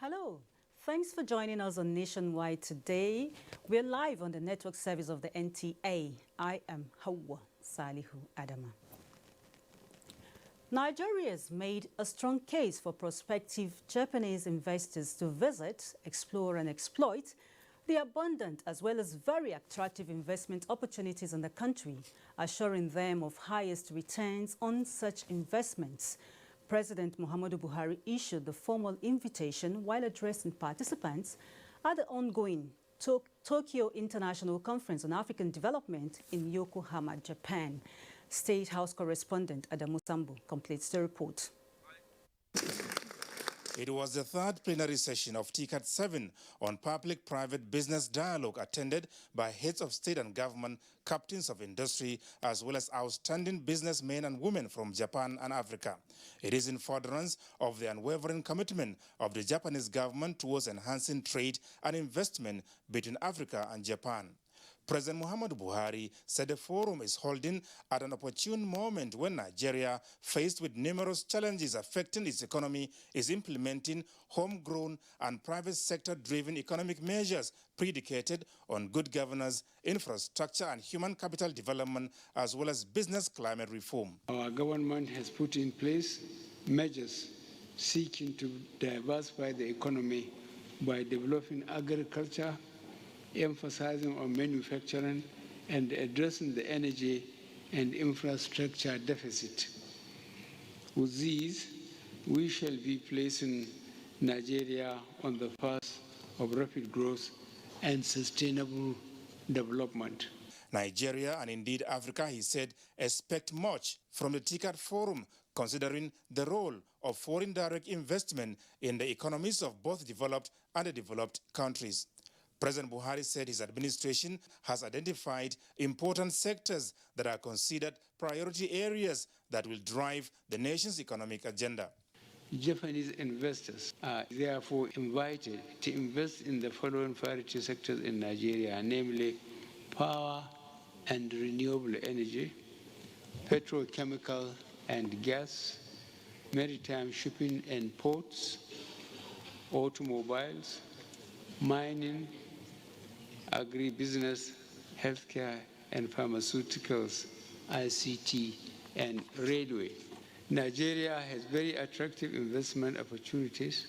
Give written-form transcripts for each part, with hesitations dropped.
Hello, thanks for joining us on Nationwide today. We're live on the network service of the NTA. I am Hawa Salihu Adama. Nigeria has made a strong case for prospective Japanese investors to visit, explore and exploit the abundant as well as very attractive investment opportunities in the country, assuring them of highest returns on such investments. President Muhammadu Buhari issued the formal invitation while addressing participants at the ongoing Tokyo International Conference on African Development in Yokohama, Japan. State House correspondent Adamu Sambu completes the report. It was the third plenary session of TCAT 7 on public-private business dialogue attended by heads of state and government, captains of industry, as well as outstanding businessmen and women from Japan and Africa. It is in furtherance of the unwavering commitment of the Japanese government towards enhancing trade and investment between Africa and Japan. President Muhammadu Buhari said the forum is holding at an opportune moment when Nigeria, faced with numerous challenges affecting its economy, is implementing homegrown and private sector-driven economic measures predicated on good governance, infrastructure and human capital development, as well as business climate reform. Our government has put in place measures seeking to diversify the economy by developing agriculture, emphasizing on manufacturing and addressing the energy and infrastructure deficit. With these, we shall be placing Nigeria on the path of rapid growth and sustainable development. Nigeria and indeed Africa, he said, expect much from the TCAT Forum, considering the role of foreign direct investment in the economies of both developed and developed countries. President Buhari said his administration has identified important sectors that are considered priority areas that will drive the nation's economic agenda. Japanese investors are therefore invited to invest in the following priority sectors in Nigeria, namely power and renewable energy, petrochemical and gas, maritime shipping and ports, automobiles, mining, agribusiness, healthcare and pharmaceuticals, ICT, and railway. Nigeria has very attractive investment opportunities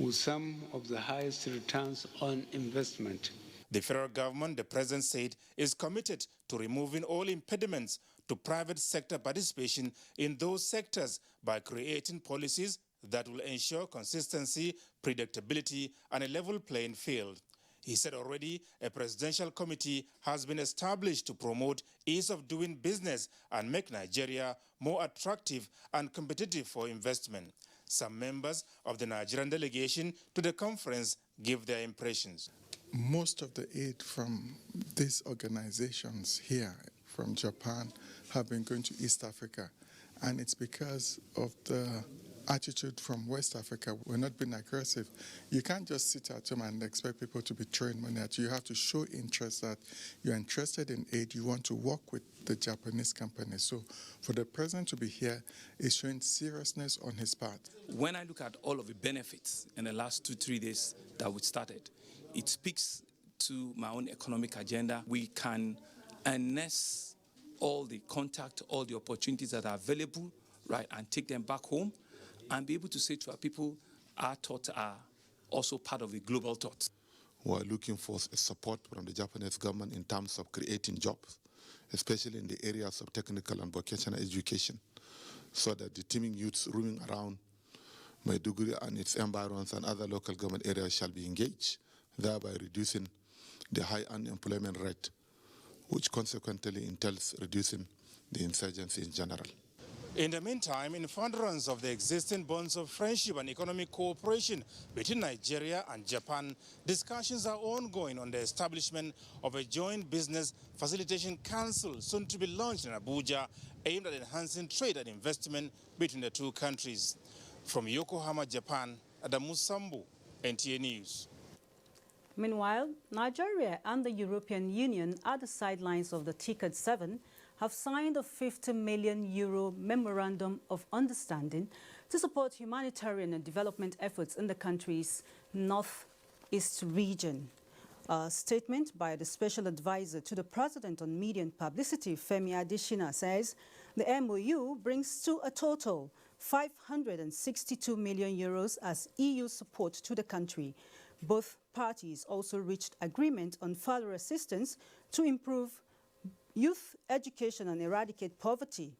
with some of the highest returns on investment. The federal government, the president said, is committed to removing all impediments to private sector participation in those sectors by creating policies that will ensure consistency, predictability, and a level playing field. He said already a presidential committee has been established to promote ease of doing business and make Nigeria more attractive and competitive for investment. Some members of the Nigerian delegation to the conference give their impressions. Most of the aid from these organizations here from Japan have been going to East Africa, and it's because of the attitude from West Africa. We're not being aggressive. You can't just sit at home and expect people to be throwing money at you. You have to show interest that you're interested in aid. You want to work with the Japanese company. So for the president to be here is showing seriousness on his part. When I look at all of the benefits in the last 2-3 days that we started, it speaks to my own economic agenda. We can harness all the contact, all the opportunities that are available, right, and take them back home and be able to say to our people, our thoughts are also part of the global thoughts. We are looking for support from the Japanese government in terms of creating jobs, especially in the areas of technical and vocational education, so that the teeming youths roaming around Maiduguri and its environs and other local government areas shall be engaged, thereby reducing the high unemployment rate, which consequently entails reducing the insurgency in general. In the meantime, in furtherance of the existing bonds of friendship and economic cooperation between Nigeria and Japan, discussions are ongoing on the establishment of a joint business facilitation council soon to be launched in Abuja, aimed at enhancing trade and investment between the two countries. From Yokohama, Japan, Adamu Sambu, NTA News. Meanwhile, Nigeria and the European Union at the sidelines of the TICAD 7 have signed a €50 million memorandum of understanding to support humanitarian and development efforts in the country's northeast region. A statement by the special advisor to the president on media and publicity, Femi Adesina, says the MOU brings to a total €562 million as EU support to the country. Both parties also reached agreement on further assistance to improve youth education and eradicate poverty.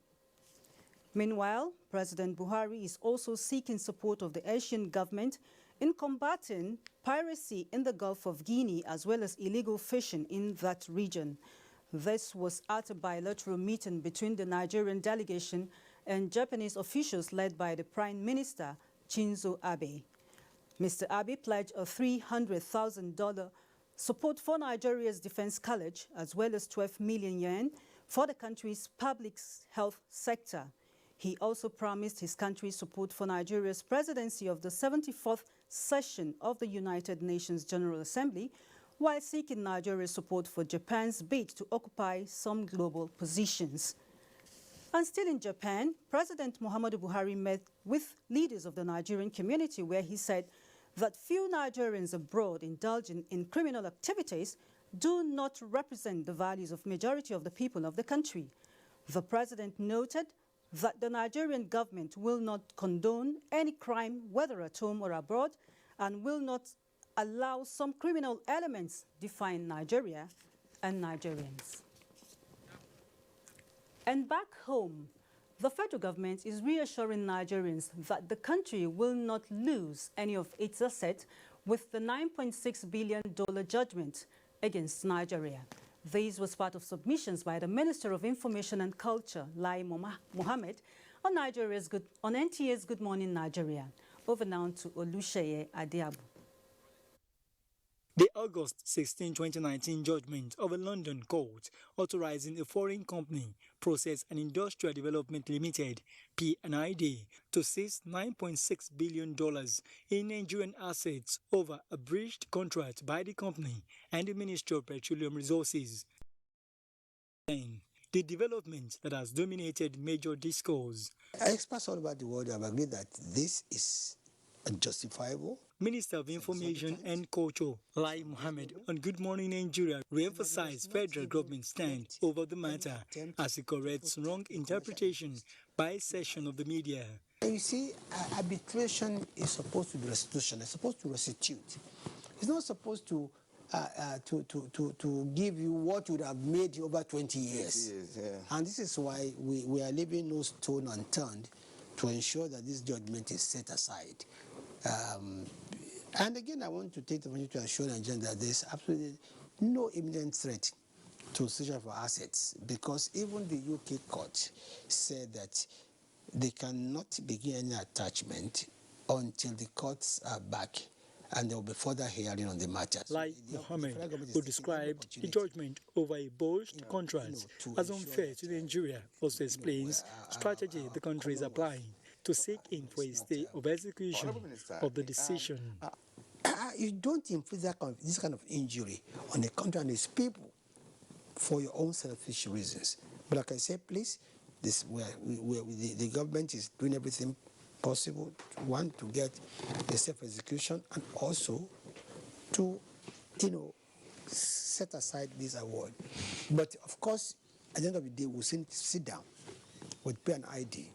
Meanwhile, President Buhari is also seeking support of the Asian government in combating piracy in the Gulf of Guinea as well as illegal fishing in that region. This was at a bilateral meeting between the Nigerian delegation and Japanese officials led by the Prime Minister Shinzo Abe. Mr. Abe pledged a $300,000 support for Nigeria's defense college, as well as 12 million yen for the country's public health sector. He also promised his country's support for Nigeria's presidency of the 74th session of the United Nations General Assembly, while seeking Nigeria's support for Japan's bid to occupy some global positions. And still in Japan, President Muhammadu Buhari met with leaders of the Nigerian community, where he said that few Nigerians abroad indulging in criminal activities do not represent the values of majority of the people of the country. The president noted that the Nigerian government will not condone any crime, whether at home or abroad, and will not allow some criminal elements define Nigeria and Nigerians. And back home, the federal government is reassuring Nigerians that the country will not lose any of its assets with the $9.6 billion judgment against Nigeria. This was part of submissions by the Minister of Information and Culture, Lai Mohammed, on NTA's Good Morning Nigeria. Over now to Olusheye Adeabu. The August 16, 2019 judgment of a London court authorizing a foreign company, Process and Industrial Development Limited, P&ID, to seize $9.6 billion in Nigerian assets over a breached contract by the company and the Ministry of Petroleum Resources. The development that has dominated major discourse. Experts all over the world have agreed that this is justifiable. Minister of Information and Culture, Lai Mohammed, on Good Morning Nigeria, re-emphasized federal government stand over the matter as it corrects wrong interpretation by a section of the media. You see, arbitration is supposed to be restitution. It's supposed to restitute. It's not supposed to give you what would have made over 20 years. And this is why we are leaving no stone unturned to ensure that this judgment is set aside. And again, I want to take the opportunity to assure Nigerians that there's absolutely no imminent threat to seizure of assets, because even the UK court said that they cannot begin any attachment until the courts are back and there will be further hearing on the matter. Like Mohammed, who described the judgment over a botched contract as unfair to Nigeria, also explains strategy the country is applying to seek in for a stay of execution of the decision. You don't inflict this kind of injury on the country and its people for your own selfish reasons. But like I said, please, the government is doing everything possible, one, to get a safe execution, and also to, set aside this award. But of course, at the end of the day, we'll sit down with P&ID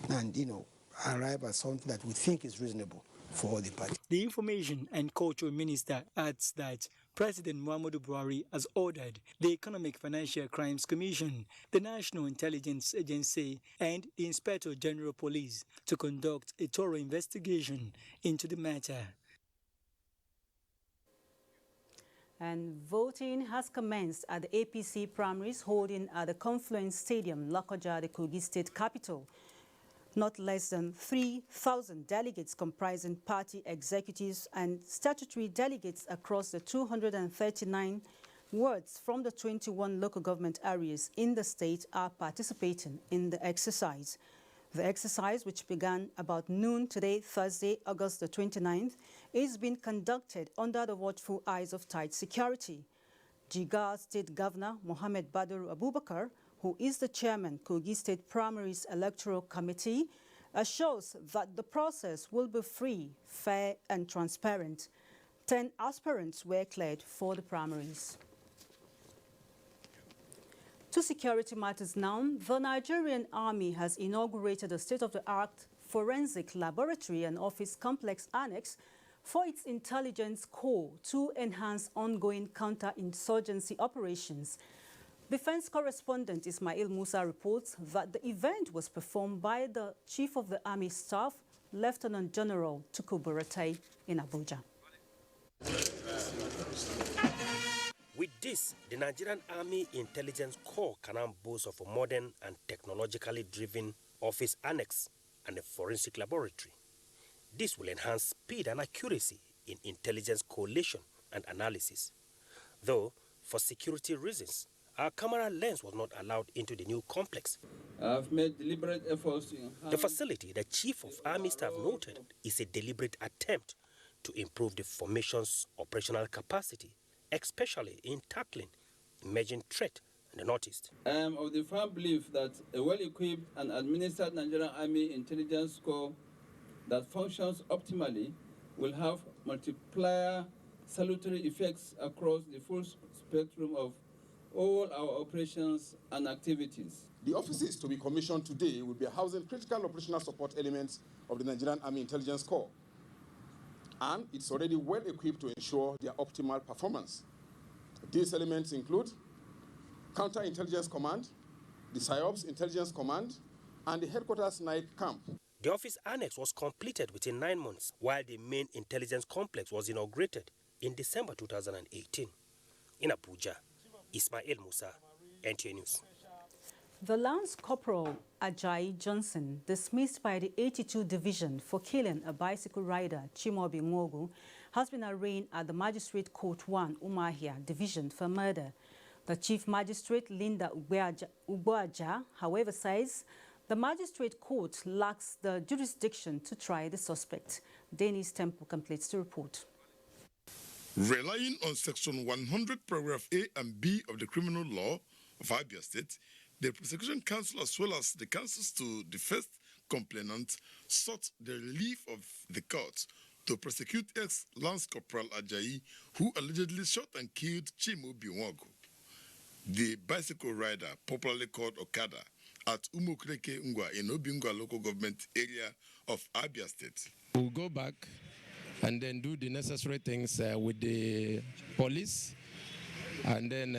and, arrive at something that we think is reasonable for all the parties. The Information and Culture Minister adds that President Muhammadu Buhari has ordered the Economic Financial Crimes Commission, the National Intelligence Agency, and the Inspector General Police to conduct a thorough investigation into the matter. And voting has commenced at the APC primaries holding at the Confluence Stadium, Lokoja, the Kogi State capital. Not less than 3,000 delegates comprising party executives and statutory delegates across the 239 wards from the 21 local government areas in the state are participating in the exercise. The exercise, which began about noon today, Thursday, August the 29th, is being conducted under the watchful eyes of tight security. Jigawa State Governor Mohammed Badru Abubakar, who is the chairman, Kogi State Primaries Electoral Committee, assures that the process will be free, fair and transparent. 10 aspirants were cleared for the primaries. To security matters now, the Nigerian Army has inaugurated a state-of-the-art forensic laboratory and office complex annex for its intelligence corps to enhance ongoing counter-insurgency operations. Defense correspondent Ismail Musa reports that the event was performed by the Chief of the Army Staff, Lieutenant General Tuku Buratai, in Abuja. With this, the Nigerian Army Intelligence Corps can now boast of a modern and technologically driven office annex and a forensic laboratory. This will enhance speed and accuracy in intelligence collation and analysis. Though, for security reasons, our camera lens was not allowed into the new complex. I've made deliberate efforts to enhance... The facility, the Chief of Army Staff noted, is a deliberate attempt to improve the formation's operational capacity, especially in tackling emerging threat in the Northeast. I am of the firm belief that a well-equipped and administered Nigerian Army Intelligence Corps that functions optimally will have multiplier salutary effects across the full spectrum of all our operations and activities. The offices to be commissioned today will be housing critical operational support elements of the Nigerian Army Intelligence Corps, and it's already well equipped to ensure their optimal performance. These elements include Counterintelligence Command, the PSYOPS Intelligence Command, and the Headquarters Night Camp. The office annex was completed within 9 months, while the main intelligence complex was inaugurated in December 2018. In Abuja, Ismail Musa, NTA News. The Lance Corporal Ajayi Johnson, dismissed by the 82 Division for killing a bicycle rider, Chimobi Nwogu, has been arraigned at the Magistrate Court 1, Umuahia Division for murder. The Chief Magistrate, Linda Ugboaja, however, says the Magistrate Court lacks the jurisdiction to try the suspect. Dennis Temple completes the report. Relying on Section 100, Paragraph A and B of the Criminal Law of Abia State, the Prosecution Council, as well as the counsels to the first complainant, sought the relief of the court to prosecute ex-Lance Corporal Ajayi, who allegedly shot and killed Chimobi Nwogu, the bicycle rider, popularly called Okada, at Umukreke Ngwa in Obingwa local government area of Abia State. We'll go back and then do the necessary things with the police, and then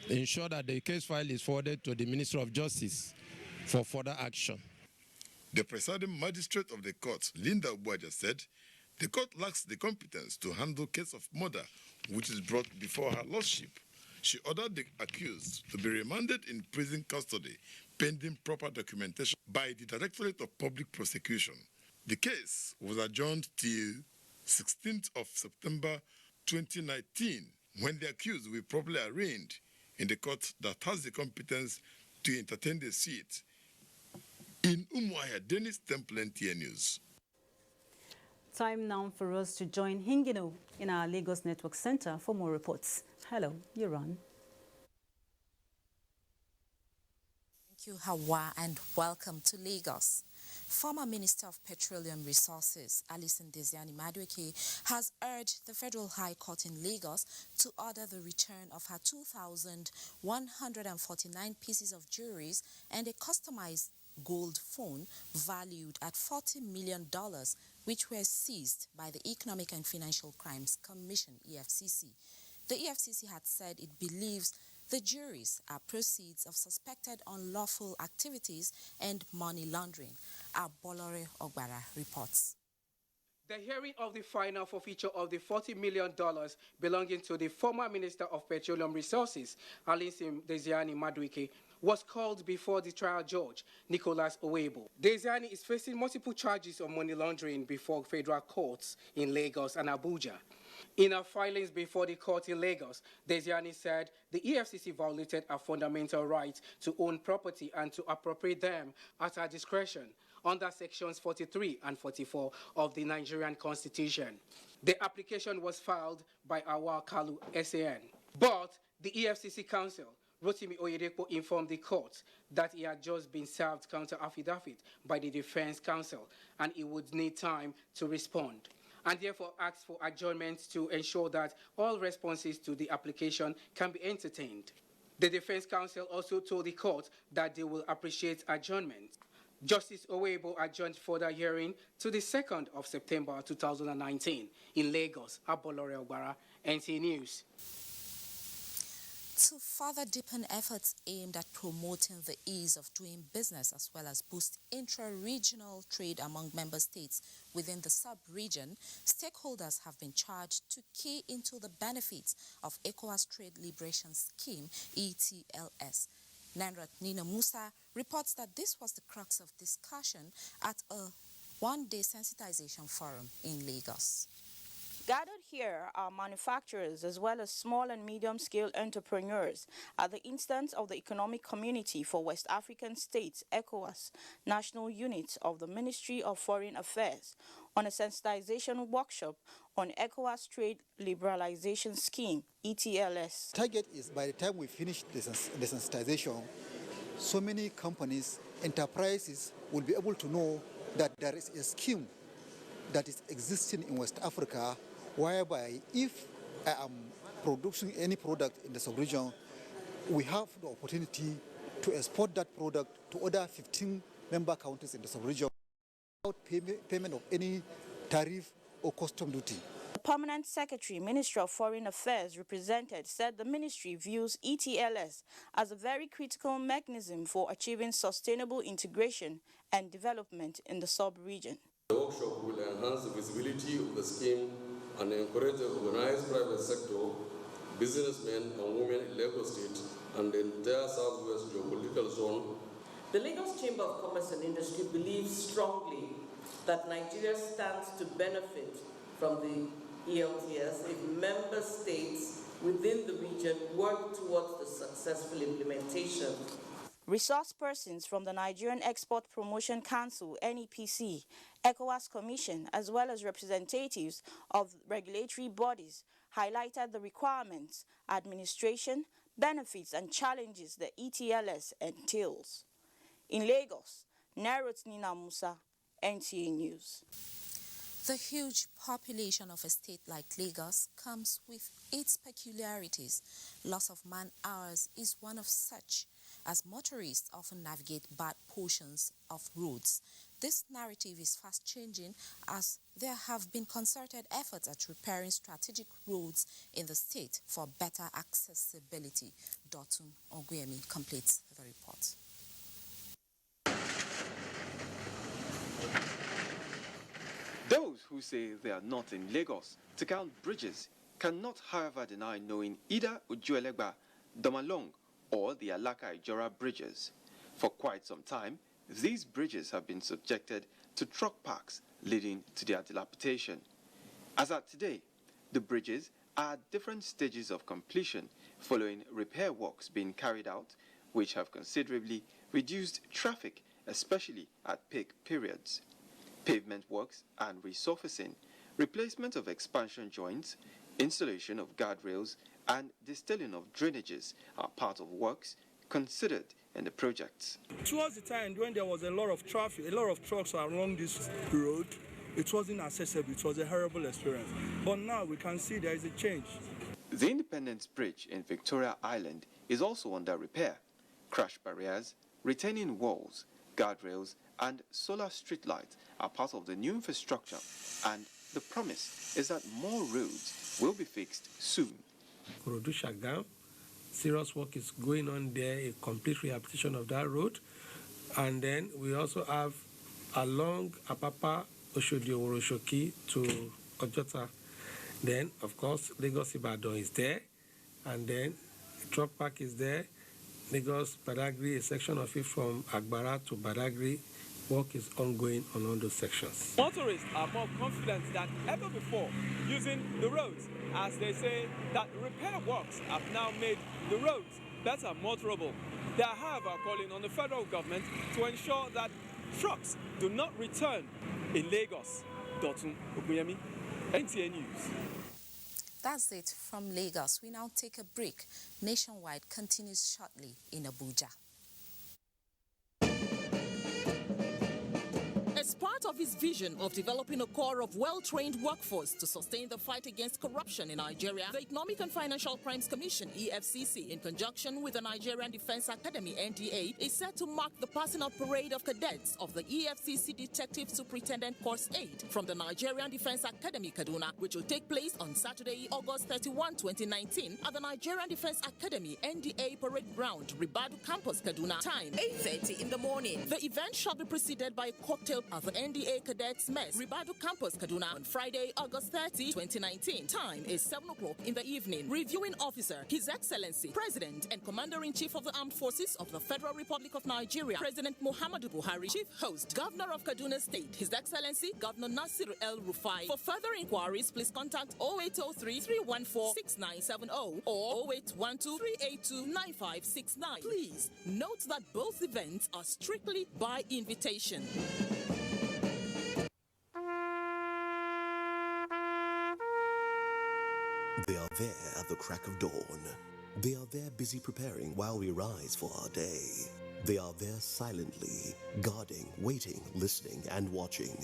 ensure that the case file is forwarded to the Ministry of Justice for further action. The presiding magistrate of the court, Linda Ugboaja, said the court lacks the competence to handle case of murder which is brought before her lordship. She ordered the accused to be remanded in prison custody pending proper documentation by the Directorate of Public Prosecution. The case was adjourned till 16th of September 2019, when the accused will be properly arraigned in the court that has the competence to entertain the suit. In Umuahia, Dennis Temple, NTA News. Time now for us to join Hingino in our Lagos Network Center for more reports. Hello, you're on. Thank you, Hawa, and welcome to Lagos. Former Minister of Petroleum Resources, Alison Desiani Madueke, has urged the Federal High Court in Lagos to order the return of her 2,149 pieces of jewelry and a customized gold phone valued at $40 million, which were seized by the Economic and Financial Crimes Commission, EFCC. The EFCC had said it believes the juries are proceeds of suspected unlawful activities and money laundering. Abolore Ogbara reports. The hearing of the final forfeiture of the $40 million belonging to the former Minister of Petroleum Resources, Alison Desiani Madueke, was called before the trial judge, Nicholas Owebo. Desiani is facing multiple charges of money laundering before federal courts in Lagos and Abuja. In her filings before the court in Lagos, Desiani said the EFCC violated her fundamental right to own property and to appropriate them at her discretion under sections 43 and 44 of the Nigerian Constitution. The application was filed by Awa Kalu SAN. But the EFCC counsel, Rotimi Oyedepo, informed the court that he had just been served counter affidavit by the defense counsel and he would need time to respond, and therefore asked for adjournment to ensure that all responses to the application can be entertained. The defense counsel also told the court that they will appreciate adjournment. Justice Owebo adjourned further hearing to the 2nd of September 2019 in Lagos. Abolore Ogbara, NT News. To further deepen efforts aimed at promoting the ease of doing business as well as boost intra-regional trade among member states within the sub-region, stakeholders have been charged to key into the benefits of ECOWAS Trade Liberation Scheme, ETLS. Nanrat Nina Musa reports that this was the crux of discussion at a one-day sensitization forum in Lagos. Gathered here are manufacturers as well as small and medium-scale entrepreneurs at the instance of the Economic Community for West African States, ECOWAS, National Unit of the Ministry of Foreign Affairs, on a sensitization workshop on ECOWAS Trade Liberalization Scheme, ETLS. Target is by the time we finish the sensitization, so many companies, enterprises will be able to know that there is a scheme that is existing in West Africa whereby if I am producing any product in the sub-region, we have the opportunity to export that product to other 15 member countries in the sub-region without payment of any tariff or custom duty. The Permanent Secretary, Ministry of Foreign Affairs represented, said the ministry views ETLS as a very critical mechanism for achieving sustainable integration and development in the sub-region. The workshop will enhance the visibility of the scheme and encourage the organized private sector, businessmen and women in Lagos State and the entire Southwest geopolitical zone. The Lagos Chamber of Commerce and Industry believes strongly that Nigeria stands to benefit from the ELTS if member states within the region work towards the successful implementation. Resource persons from the Nigerian Export Promotion Council, NEPC, ECOWAS Commission, as well as representatives of regulatory bodies, highlighted the requirements, administration, benefits, and challenges the ETLS entails. In Lagos, Narot Nina Musa, NTA News. The huge population of a state like Lagos comes with its peculiarities. Loss of man-hours is one of such, as motorists often navigate bad portions of roads. This narrative is fast changing as there have been concerted efforts at repairing strategic roads in the state for better accessibility. Dotun Ogwemi completes the report. Those who say they are not in Lagos to count bridges cannot, however, deny knowing either Ujuelegba, Domalong, or the Alaka Ijora bridges. For quite some time, these bridges have been subjected to truck parks, leading to their dilapidation. As at today, the bridges are at different stages of completion following repair works being carried out, which have considerably reduced traffic, especially at peak periods. Pavement works and resurfacing, replacement of expansion joints, installation of guardrails, and distilling of drainages are part of works considered in the projects. Towards the time when there was a lot of traffic, a lot of trucks along this road, it wasn't accessible. It was a horrible experience. But now we can see there is a change. The Independence Bridge in Victoria Island is also under repair. Crash barriers, retaining walls, guardrails, and solar street lights are part of the new infrastructure, and the promise is that more roads will be fixed soon. Korodu-Shagam. Serious work is going on there, a complete rehabilitation of that road. And then we also have along Apapa, Oshodi, Oroshoki to Ojota. Then, of course, Lagos-Ibadan is there. And then truck park is there. Lagos-Badagry, a section of it from Agbara to Badagry. Work is ongoing on all those sections. Motorists are more confident than ever before using the roads, as they say that repair works have now made the roads better motorable. They are, however, calling on the federal government to ensure that trucks do not return in Lagos. Dotun Okuyemi, NTA News. That's it from Lagos. We now take a break. Nationwide continues shortly in Abuja. As part of his vision of developing a core of well-trained workforce to sustain the fight against corruption in Nigeria, the Economic and Financial Crimes Commission, EFCC, in conjunction with the Nigerian Defense Academy, NDA, is set to mark the passing out parade of cadets of the EFCC Detective Superintendent Course 8 from the Nigerian Defense Academy, Kaduna, which will take place on Saturday, August 31, 2019, at the Nigerian Defense Academy, NDA Parade Ground, Ribadu Campus, Kaduna. Time, 8:30 in the morning. The event shall be preceded by a cocktail at the NDA Cadets Mess, Ribadu Campus, Kaduna, on Friday, August 30, 2019. Time is 7 o'clock in the evening. Reviewing officer, His Excellency, President and Commander-in-Chief of the Armed Forces of the Federal Republic of Nigeria, President Muhammadu Buhari. Chief Host, Governor of Kaduna State, His Excellency, Governor Nasir El-Rufai. For further inquiries, please contact 0803-314-6970 or 0812-382-9569. Please note that both events are strictly by invitation. They are there at the crack of dawn. They are there busy preparing while we rise for our day. They are there silently, guarding, waiting, listening, and watching.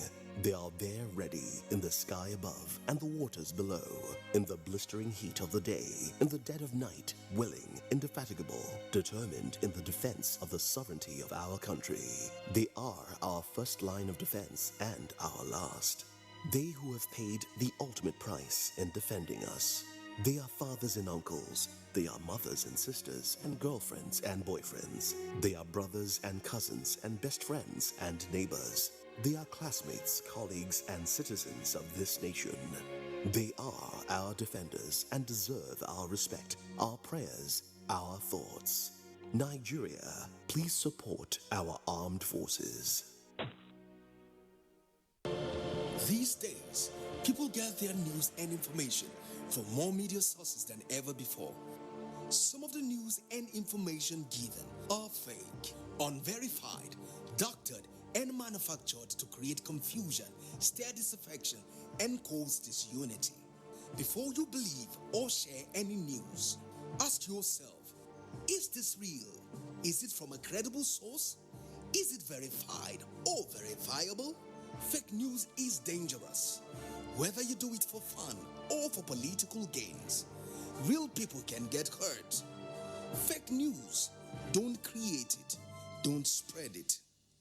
They are there ready in the sky above and the waters below, in the blistering heat of the day, in the dead of night, willing, indefatigable, determined in the defense of the sovereignty of our country. They are our first line of defense and our last. They who have paid the ultimate price in defending us. They are fathers and uncles. They are mothers and sisters and girlfriends and boyfriends. They are brothers and cousins and best friends and neighbors. They are classmates, colleagues, and citizens of this nation. They are our defenders and deserve our respect, our prayers, our thoughts. Nigeria, please support our armed forces. These days, people get their news and information from more media sources than ever before. Some of the news and information given are fake, unverified, doctored, and manufactured to create confusion, stir disaffection, and cause disunity. Before you believe or share any news, ask yourself, is this real? Is it from a credible source? Is it verified or verifiable? Fake news is dangerous, whether you do it for fun or for political gains. Real people can get hurt. Fake news, don't create it, don't spread it.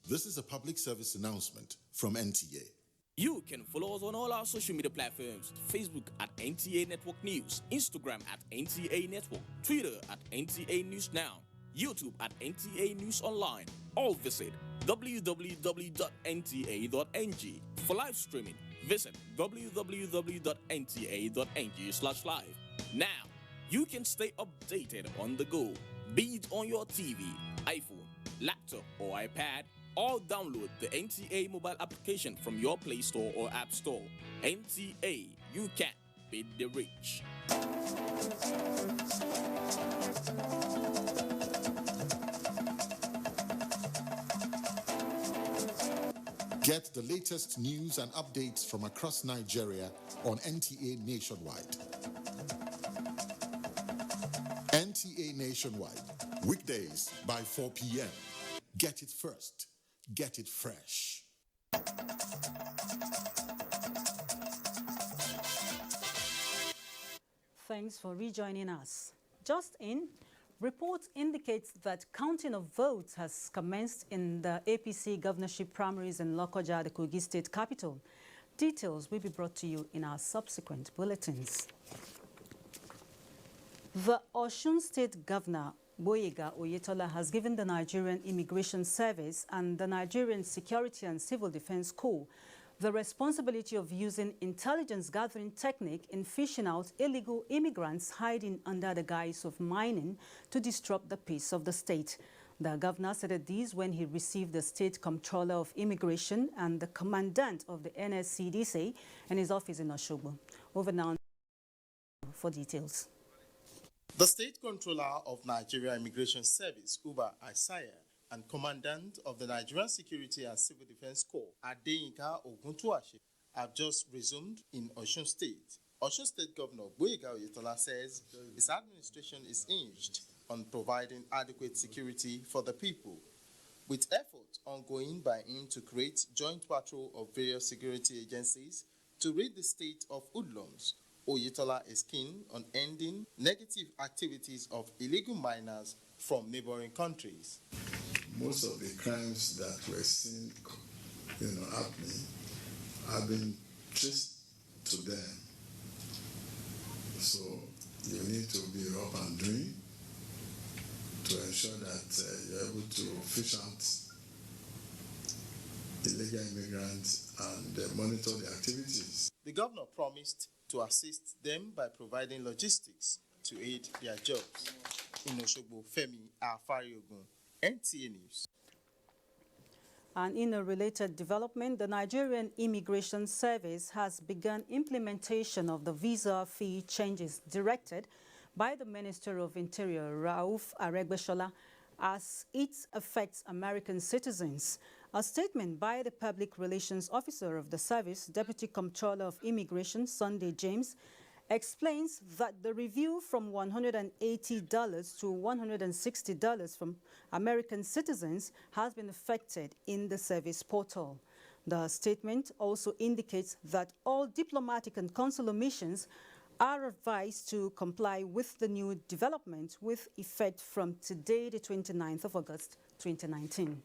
This is a public service announcement from NTA. You can follow us on all our social media platforms: Facebook at NTA Network News, Instagram at NTA Network, Twitter at NTA News Now, YouTube at NTA News Online, or visit www.nta.ng. For live streaming, visit www.nta.ng/live. Now, you can stay updated on the go, be it on your TV, iPhone, laptop, or iPad, or download the NTA mobile application from your Play Store or App Store. NTA, you can beat the rich. Get the latest news and updates from across Nigeria on NTA Nationwide. NTA Nationwide, weekdays by 4 p.m. Get it first. Get it fresh. Thanks for rejoining us. Just in, reports indicate that counting of votes has commenced in the APC governorship primaries in Lokoja, the Kogi state capital. Details will be brought to you in our subsequent bulletins. The Osun State Governor, Boyega Oyetola, has given the Nigerian Immigration Service and the Nigerian Security and Civil Defense Corps the responsibility of using intelligence gathering technique in fishing out illegal immigrants hiding under the guise of mining to disrupt the peace of the state. The governor said this when he received the State Comptroller of Immigration and the Commandant of the NSCDC in his office in Osogbo. Over now for details. The State Comptroller of Nigeria Immigration Service, Uba Isaiah, and Commandant of the Nigerian Security and Civil Defense Corps, Adeyinka Oguntuashe, have just resumed in Osun State. Osun State Governor Boyega Oyetola says his administration is hinged on providing adequate security for the people, with effort ongoing by him to create joint patrol of various security agencies to rid the state of hoodlums. Oyetola is keen on ending negative activities of illegal miners from neighboring countries. Most of the crimes that we're seeing, happening have been traced to them. So you need to be up and doing to ensure that you're able to fish out illegal immigrants and monitor the activities. The governor promised to assist them by providing logistics to aid their jobs. In Osogbo, Femi Afariogun, NTA News. And in a related development, the Nigerian Immigration Service has begun implementation of the visa fee changes directed by the Minister of Interior, Rauf Aregbesola, as it affects American citizens. A statement by the Public Relations Officer of the service, Deputy Comptroller of Immigration, Sunday James, explains that the review from $180 to $160 from American citizens has been effected in the service portal. The statement also indicates that all diplomatic and consular missions are advised to comply with the new development with effect from today, the 29th of August, 2019.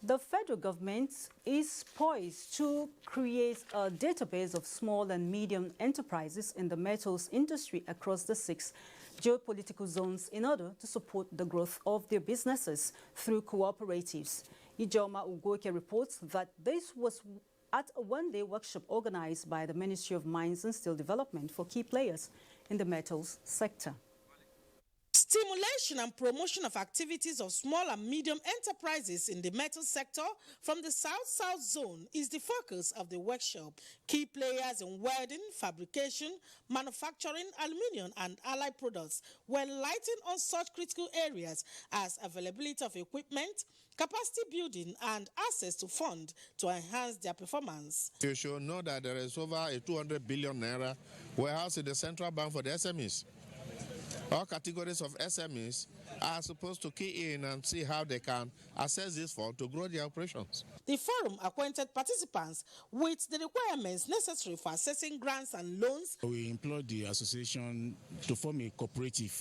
The federal government is poised to create a database of small and medium enterprises in the metals industry across the 6 geopolitical zones in order to support the growth of their businesses through cooperatives. Ijoma Ugoke reports that this was at a one-day workshop organized by the Ministry of Mines and Steel Development for key players in the metals sector. Stimulation and promotion of activities of small and medium enterprises in the metal sector from the South-South zone is the focus of the workshop. Key players in welding, fabrication, manufacturing, aluminium and allied products were enlightened on such critical areas as availability of equipment, capacity building and access to funds to enhance their performance. You should know that there is over a 200 billion naira warehouse in the central bank for the SMEs. All categories of SMEs are supposed to key in and see how they can access this fund to grow their operations. The forum acquainted participants with the requirements necessary for accessing grants and loans. We employed the association to form a cooperative.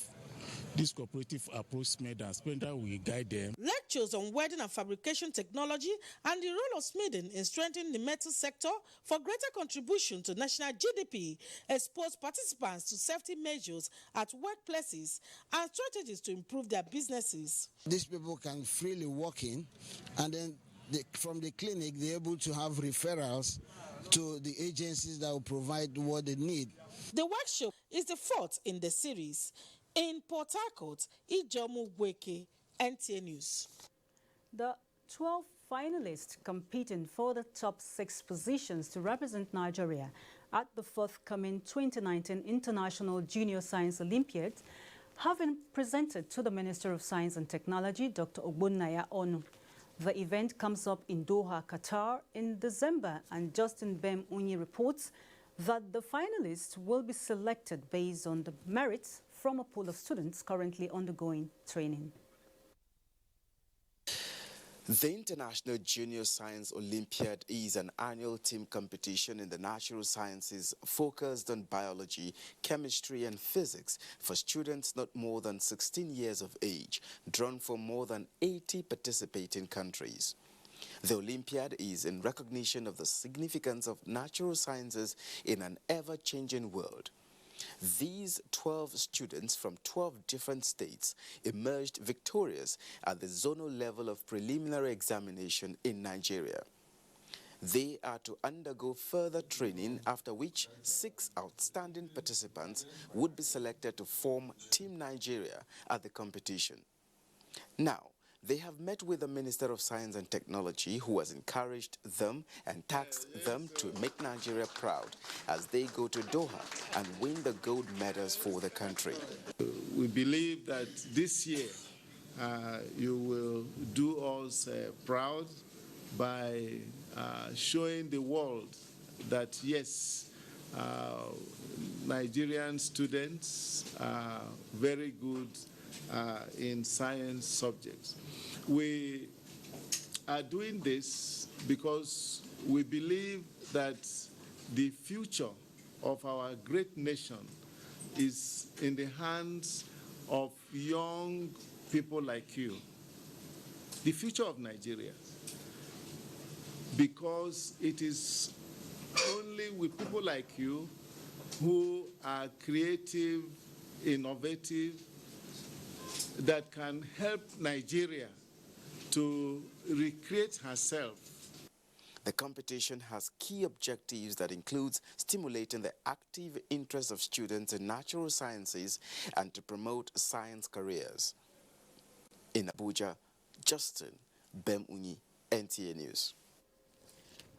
This cooperative approach SMED and SPENDA will guide them. Lectures on welding and fabrication technology and the role of smithing in strengthening the metal sector for greater contribution to national GDP exposed participants to safety measures at workplaces and strategies to improve their businesses. These people can freely walk in and then from the clinic they're able to have referrals to the agencies that will provide what they need. The workshop is the 4th in the series. In Port Harcourt, Ijomu Weke, NTA News. The 12 finalists competing for the top 6 positions to represent Nigeria at the forthcoming 2019 International Junior Science Olympiad have been presented to the Minister of Science and Technology, Dr. Ogbonnaya Onu. The event comes up in Doha, Qatar in December, and Justin Bem Unyi reports that the finalists will be selected based on the merits from a pool of students currently undergoing training. The International Junior Science Olympiad is an annual team competition in the natural sciences focused on biology, chemistry and physics for students not more than 16 years of age, drawn from more than 80 participating countries. The Olympiad is in recognition of the significance of natural sciences in an ever-changing world. These 12 students from 12 different states emerged victorious at the zonal level of preliminary examination in Nigeria. They are to undergo further training, after which 6 outstanding participants would be selected to form Team Nigeria at the competition. Now, they have met with the Minister of Science and Technology, who has encouraged them and tasked them to make Nigeria proud as they go to Doha and win the gold medals for the country. We believe that this year you will do us proud by showing the world that, yes, Nigerian students are very good in science subjects. We are doing this because we believe that the future of our great nation is in the hands of young people like you, the future of Nigeria, because it is only with people like you who are creative, innovative, that can help Nigeria to recreate herself. The competition has key objectives that includes stimulating the active interest of students in natural sciences and to promote science careers. In Abuja, Justin Bemunyi, NTA News.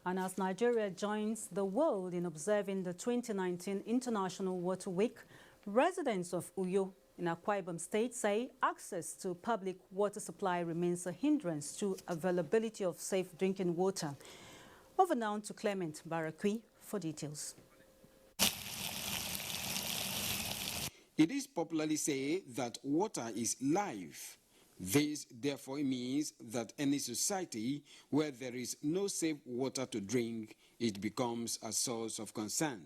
And as Nigeria joins the world in observing the 2019 International Water Week, residents of Uyo in Akwa Ibom State say access to public water supply remains a hindrance to availability of safe drinking water. Over now to Clement Barakwi for details. It is popularly said that water is life. This therefore means that any society where there is no safe water to drink, it becomes a source of concern.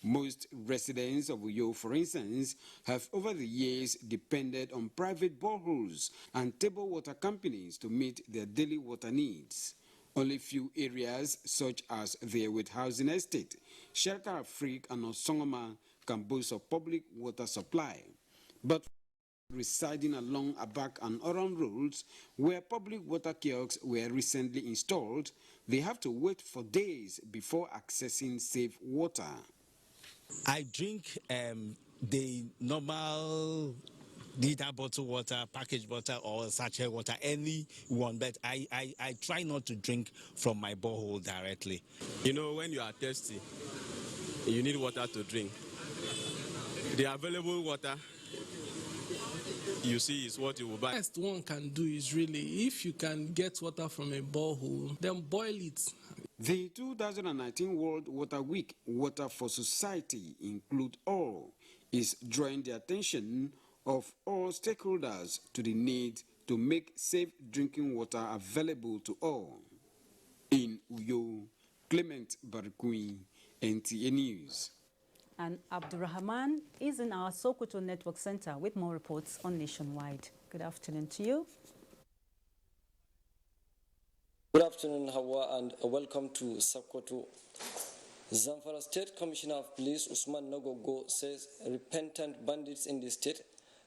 Most residents of Uyo, for instance, have over the years depended on private boreholes and table water companies to meet their daily water needs. Only few areas, such as the Ewet Housing Estate, Sherka Afrik and Osongoma, can boast of public water supply. But residing along Abak and Oron roads, where public water kiosks were recently installed, they have to wait for days before accessing safe water. I drink the normal either bottled water, packaged water, or sachet water, any one, but I try not to drink from my borehole directly. You know, when you are thirsty, you need water to drink. The available water you see is what you will buy. The best one can do is really, if you can get water from a borehole, then boil it. The 2019 World Water Week, Water for Society Include All, is drawing the attention of all stakeholders to the need to make safe drinking water available to all. In Uyo, Clement Barakwi, NTA News. And Abdurrahman is in our Sokoto Network Center with more reports on Nationwide. Good afternoon to you. Good afternoon, Hawa, and welcome to Sokoto. Zamfara State Commissioner of Police Usman Nagogo says repentant bandits in the state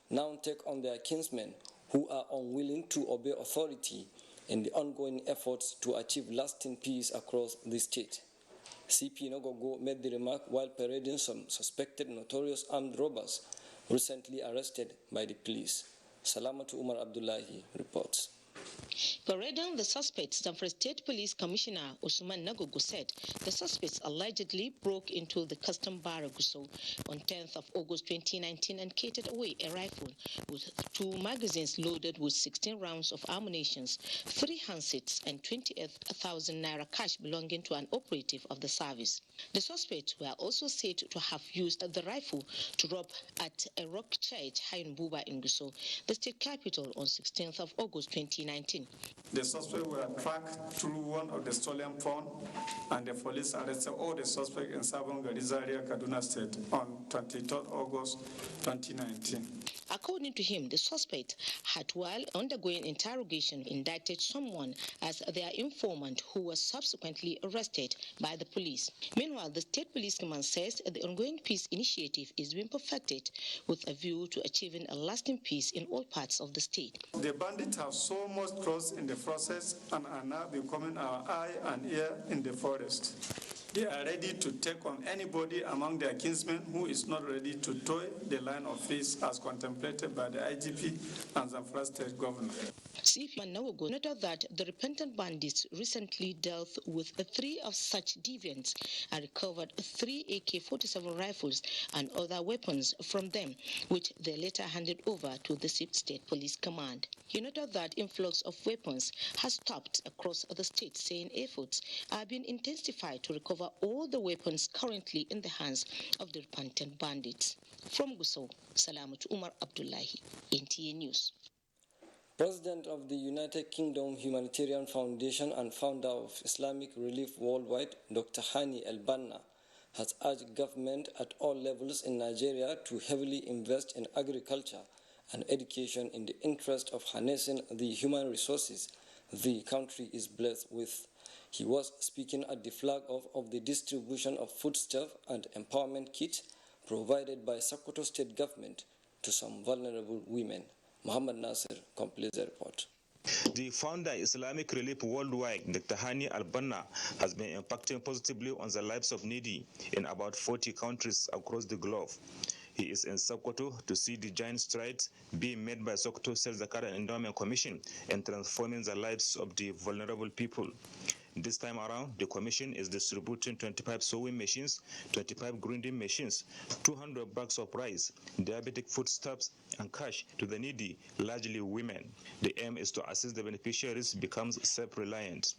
now take on their kinsmen who are unwilling to obey authority in the ongoing efforts to achieve lasting peace across the state. CP Nagogo made the remark while parading some suspected notorious armed robbers recently arrested by the police. Salamatu Umar Abdullahi reports. Parading the suspects, Zamfara State Police Commissioner Usman Nagogo said the suspects allegedly broke into the custom bar Gusau on 10th of August 2019 and carted away a rifle with 2 magazines loaded with 16 rounds of ammunition, 3 handsets and 28,000 naira cash belonging to an operative of the service. The suspects were also said to have used the rifle to rob at a rock church in Buba in Gusau, the state capital, on 16th of August 2019. The suspects were tracked through one of the stolen phone, and the police arrested all the suspects in Sabon Garizaria, Kaduna State on 23rd August 2019. According to him, the suspect had, while undergoing interrogation, indicted someone as their informant who was subsequently arrested by the police. Meanwhile, the state police command says the ongoing peace initiative is being perfected with a view to achieving a lasting peace in all parts of the state. The bandits have so much trust in the process and are now becoming our eye and ear in the forest. They are ready to take on anybody among their kinsmen who is not ready to toe the line of peace as contemplated by the IGP and Zamfara State Governor. CP Nawogo noted that the repentant bandits recently dealt with 3 of such deviants and recovered 3 AK-47 rifles and other weapons from them, which they later handed over to the State Police Command. He noted that influx of weapons has stopped across the state, saying efforts are being intensified to recover all the weapons currently in the hands of the repentant bandits. From Gusau, Salamut Umar Abdullahi, NTA News. President of the United Kingdom Humanitarian Foundation and founder of Islamic Relief Worldwide, Dr. Hani El-Banna, has urged government at all levels in Nigeria to heavily invest in agriculture and education in the interest of harnessing the human resources the country is blessed with. He was speaking at the flag-off of the distribution of foodstuff and empowerment kit provided by Sokoto State Government to some vulnerable women. Muhammad Nasir completes the report. The founder Islamic Relief Worldwide, Dr. Hani Al-Banna, has been impacting positively on the lives of needy in about 40 countries across the globe. He is in Sokoto to see the giant strides being made by Sokoto State Zakat and Endowment Commission in transforming the lives of the vulnerable people. This time around, the Commission is distributing 25 sewing machines, 25 grinding machines, 200 bags of rice, diabetic foodstuffs, and cash to the needy, largely women. The aim is to assist the beneficiaries become self-reliant.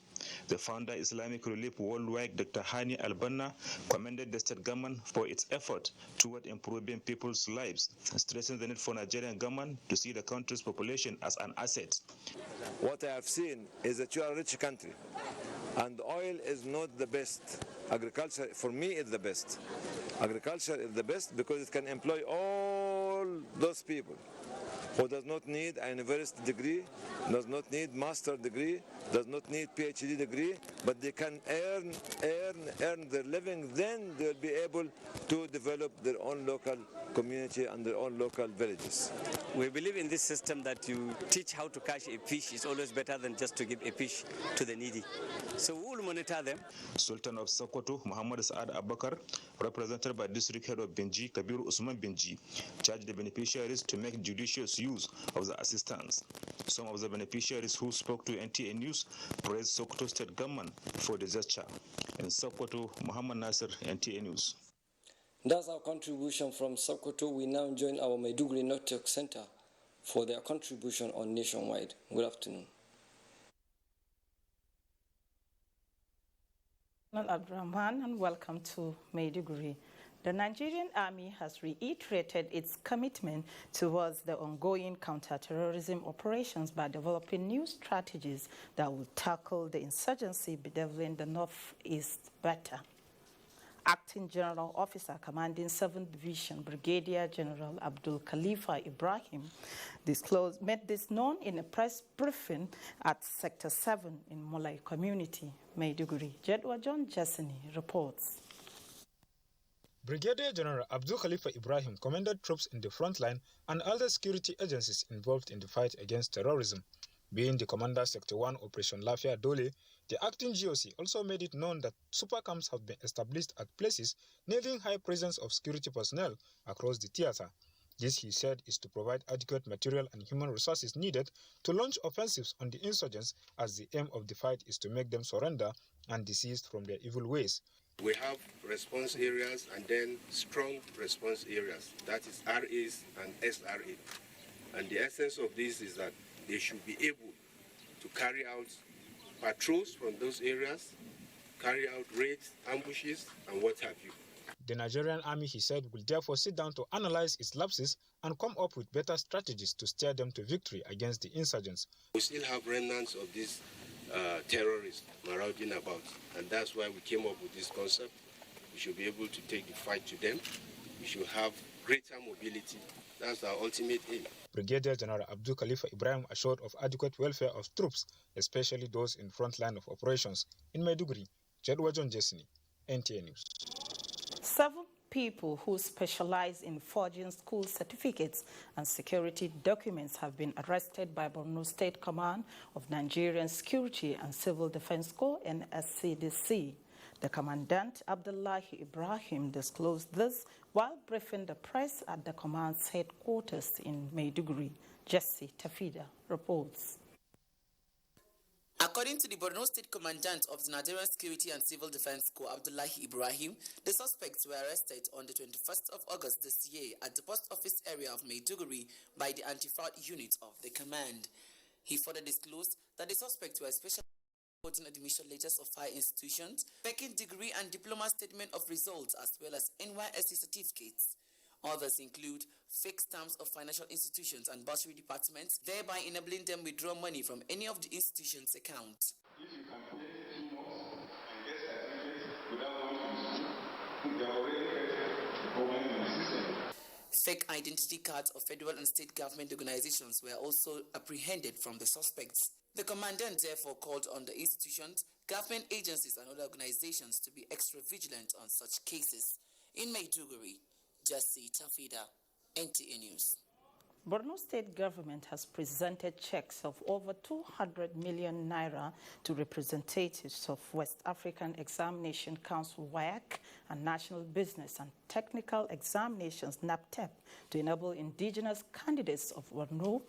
The founder Islamic Relief Worldwide, Dr. Hani Al-Banna, commended the state government for its effort toward improving people's lives, stressing the need for Nigerian government to see the country's population as an asset. What I have seen is that you are a rich country, and oil is not the best. Agriculture, for me, is the best. Agriculture is the best because it can employ all those people who does not need a university degree, does not need master degree, does not need PhD degree, but they can earn their living. Then they'll be able to develop their own local community and their own local villages. We believe in this system that you teach how to catch a fish is always better than just to give a fish to the needy. So we will monitor them. Sultan of Sokoto, Muhammad Saad Abakar, represented by District Head of Benji, Kabir Usman Benji, charged the beneficiaries to make judicious use of the assistance. Some of the beneficiaries who spoke to NTA News praised Sokoto State Government for the gesture. In Sokoto, Muhammad Nasir, NTA News. That's our contribution from Sokoto. We now join our Maiduguri Network Center for their contribution on Nationwide. Good afternoon. Abdurrahman, and welcome to Maiduguri. The Nigerian Army has reiterated its commitment towards the ongoing counter-terrorism operations by developing new strategies that will tackle the insurgency bedeviling the Northeast better. Acting General Officer Commanding 7th Division Brigadier General Abdul Khalifa Ibrahim made this known in a press briefing at Sector 7 in Molai Community, Maiduguri. Jedwa John Jessany reports. Brigadier General Abdul Khalifa Ibrahim commended troops in the front line and other security agencies involved in the fight against terrorism. Being the commander Sector 1 Operation Lafia Dole, the acting GOC also made it known that super camps have been established at places needing high presence of security personnel across the theater. This, he said, is to provide adequate material and human resources needed to launch offensives on the insurgents, as the aim of the fight is to make them surrender and desist from their evil ways. We have response areas and then strong response areas, that is RAs and SRA. And the essence of this is that they should be able to carry out patrols from those areas, carry out raids, ambushes, and what have you. The Nigerian Army, he said, will therefore sit down to analyze its lapses and come up with better strategies to steer them to victory against the insurgents. We still have remnants of these terrorists marauding about, and that's why we came up with this concept. We should be able to take the fight to them. We should have greater mobility. That's our ultimate aim. Brigadier General Abdul Khalifa Ibrahim assured of adequate welfare of troops, especially those in front line of operations. In Maiduguri, Jedwajon Jesini, NTA News. 7 people who specialize in forging school certificates and security documents have been arrested by Borno State Command of Nigerian Security and Civil Defense Corps (NSCDC). The Commandant, Abdullahi Ibrahim, disclosed this while briefing the press at the command's headquarters in Maiduguri. Jesse Tafida reports. According to the Borno State Commandant of the Nigerian Security and Civil Defense Corps, Abdullahi Ibrahim, the suspects were arrested on the 21st of August this year at the post office area of Maiduguri by the anti-fraud unit of the command. He further disclosed that the suspects were especially holding admission letters of higher institutions, faking degree and diploma statement of results, as well as NYSC certificates. Others include fake stamps of financial institutions and bursary departments, thereby enabling them to withdraw money from any of the institution's accounts. If you can pay 2 months and get certificates without going to school, they already created the problem in the system. Fake identity cards of federal and state government organizations were also apprehended from the suspects. The commandant therefore called on the institutions, government agencies and other organizations to be extra vigilant on such cases. In Maiduguri, Jesse Tafida, NTA News. Borno State government has presented checks of over 200 million naira to representatives of West African Examination Council (WAEC) and National Business and Technical Examinations (NAPTEP) to enable indigenous candidates of Borno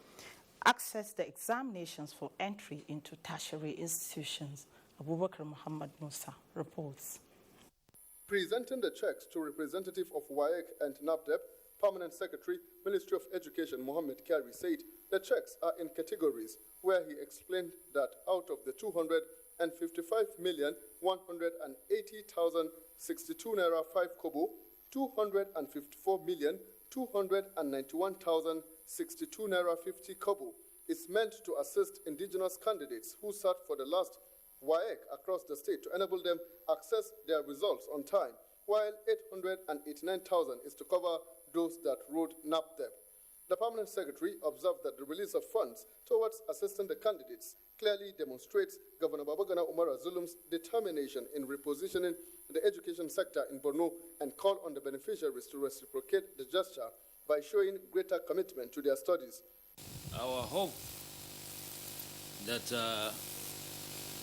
access the examinations for entry into tertiary institutions. Abubakar Muhammad Musa reports. Presenting the checks to representative of WAEC and NAPTEP, Permanent Secretary, Ministry of Education Mohammed Kari said the checks are in categories, where he explained that out of the 255,180,062 naira 5 kobo, 254,291,062 naira 50 kobo is meant to assist indigenous candidates who sat for the last WAEC across the state to enable them access their results on time, while 889,000 is to cover those that wrote NAPTEP. The Permanent Secretary observed that the release of funds towards assisting the candidates clearly demonstrates Governor Babagana Umar Zulum's determination in repositioning the education sector in Borno and called on the beneficiaries to reciprocate the gesture by showing greater commitment to their studies. Our hope that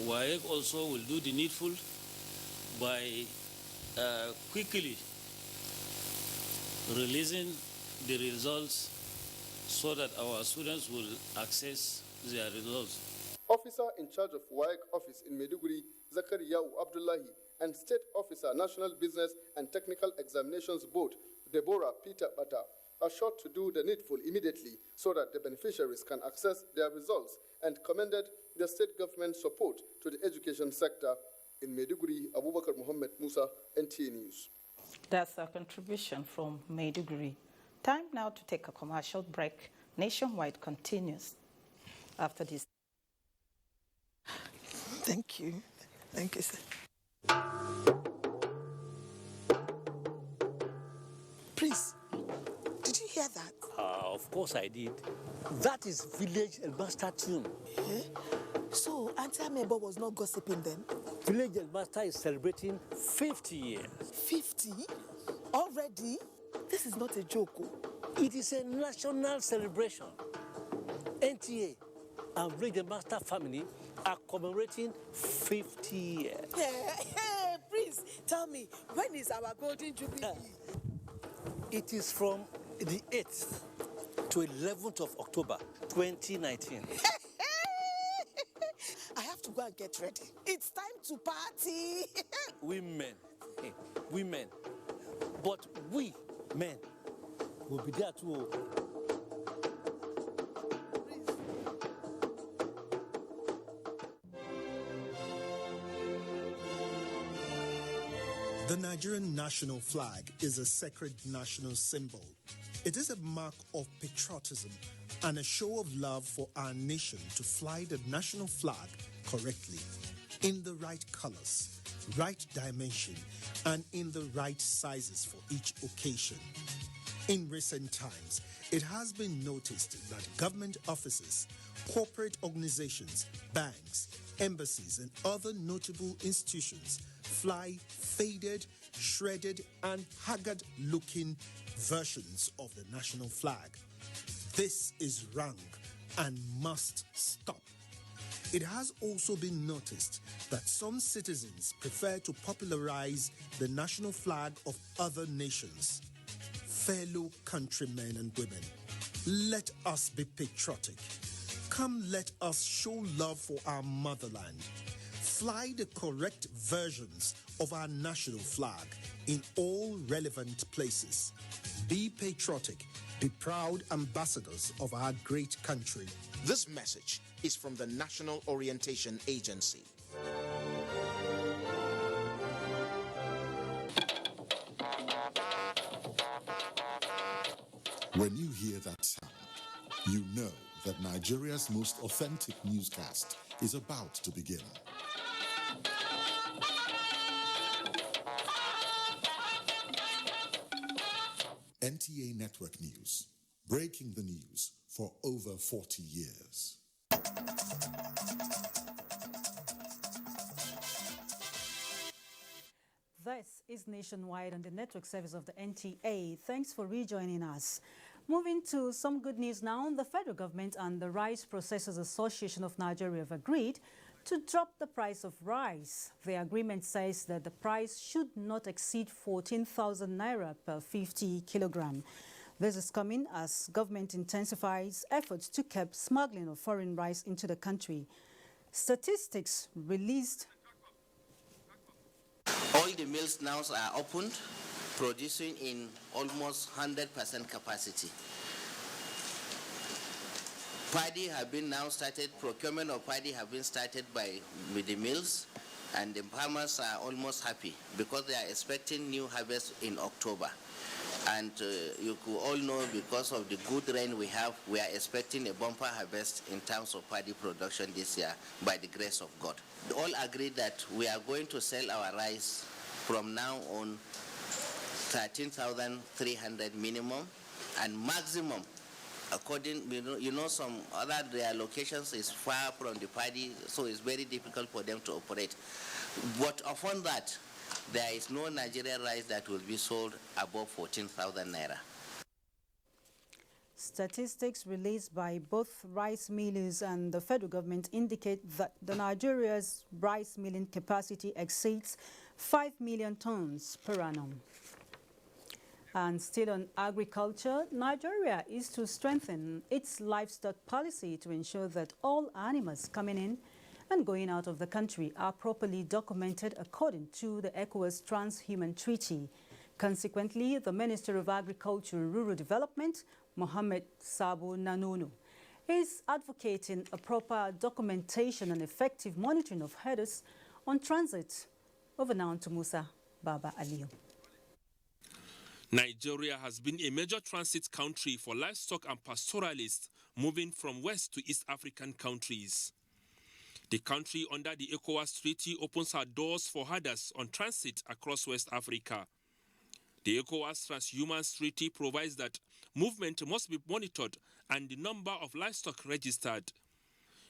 WAEC also will do the needful by quickly releasing the results so that our students will access their results. Officer in charge of WAEC office in Maiduguri, Zakaria Abdullahi, and State Officer, National Business and Technical Examinations Board, Deborah Peter Bata, are sure to do the needful immediately so that the beneficiaries can access their results, and commended the state government's support to the education sector. In Maiduguri, Abubakar Muhammad Musa, NTA News. That's our contribution from Maiduguri. Time now to take a commercial break. Nationwide continues after this. Thank you. Thank you, sir. Please, did you hear that? Of course I did. That is village Elmaster tune. Eh? So Auntie Amebo was not gossiping then? Village Elmaster is celebrating 50 years. 50? Already? This is not a joke. It is a national celebration. NTA and Village Elmaster family are commemorating 50 years. Hey, please, tell me, when is our golden jubilee? It is from the 8th to 11th of October, 2019. I have to go and get ready. It's time to party. Women. But we, men, will be there too. The Nigerian national flag is a sacred national symbol. It is a mark of patriotism and a show of love for our nation to fly the national flag correctly, in the right colors, right dimension, and in the right sizes for each occasion. In recent times, it has been noticed that government offices, corporate organizations, banks, embassies, and other notable institutions fly faded, shredded, and haggard-looking versions of the national flag. This is wrong and must stop. It has also been noticed that some citizens prefer to popularize the national flag of other nations. Fellow countrymen and women, let us be patriotic. Come, let us show love for our motherland. Fly the correct versions of our national flag in all relevant places. Be patriotic. Be proud ambassadors of our great country. This message is from the National Orientation Agency. When you hear that sound, you know that Nigeria's most authentic newscast is about to begin. NTA Network News, breaking the news for over 40 years. This is Nationwide on the network service of the NTA. Thanks for rejoining us. Moving to some good news now, the federal government and the Rice Processors Association of Nigeria have agreed to drop the price of rice. The agreement says that the price should not exceed 14,000 naira per 50 kilogram. This is coming as government intensifies efforts to curb smuggling of foreign rice into the country. Statistics released. All the mills now are opened, producing in almost 100% capacity. Paddy have been now started, procurement of paddy have been started with the mills, and the farmers are almost happy because they are expecting new harvest in October. And you could all know because of the good rain we have, we are expecting a bumper harvest in terms of paddy production this year by the grace of God. We all agree that we are going to sell our rice from now on 13,300 minimum and maximum. According, some other their locations is far from the paddy, so it's very difficult for them to operate. But upon that, there is no Nigerian rice that will be sold above 14,000 naira. Statistics released by both rice millers and the federal government indicate that the Nigeria's rice milling capacity exceeds 5 million tons per annum. And still on agriculture, Nigeria is to strengthen its livestock policy to ensure that all animals coming in and going out of the country are properly documented according to the ECOWAS Transhuman Treaty. Consequently, the Minister of Agriculture and Rural Development, Mohammed Sabo Nanono, is advocating a proper documentation and effective monitoring of herders on transit. Over now to Musa Baba Aliyu. Nigeria has been a major transit country for livestock and pastoralists moving from West to East African countries. The country under the ECOWAS Treaty opens her doors for herders on transit across West Africa. The ECOWAS Transhuman Treaty provides that movement must be monitored and the number of livestock registered.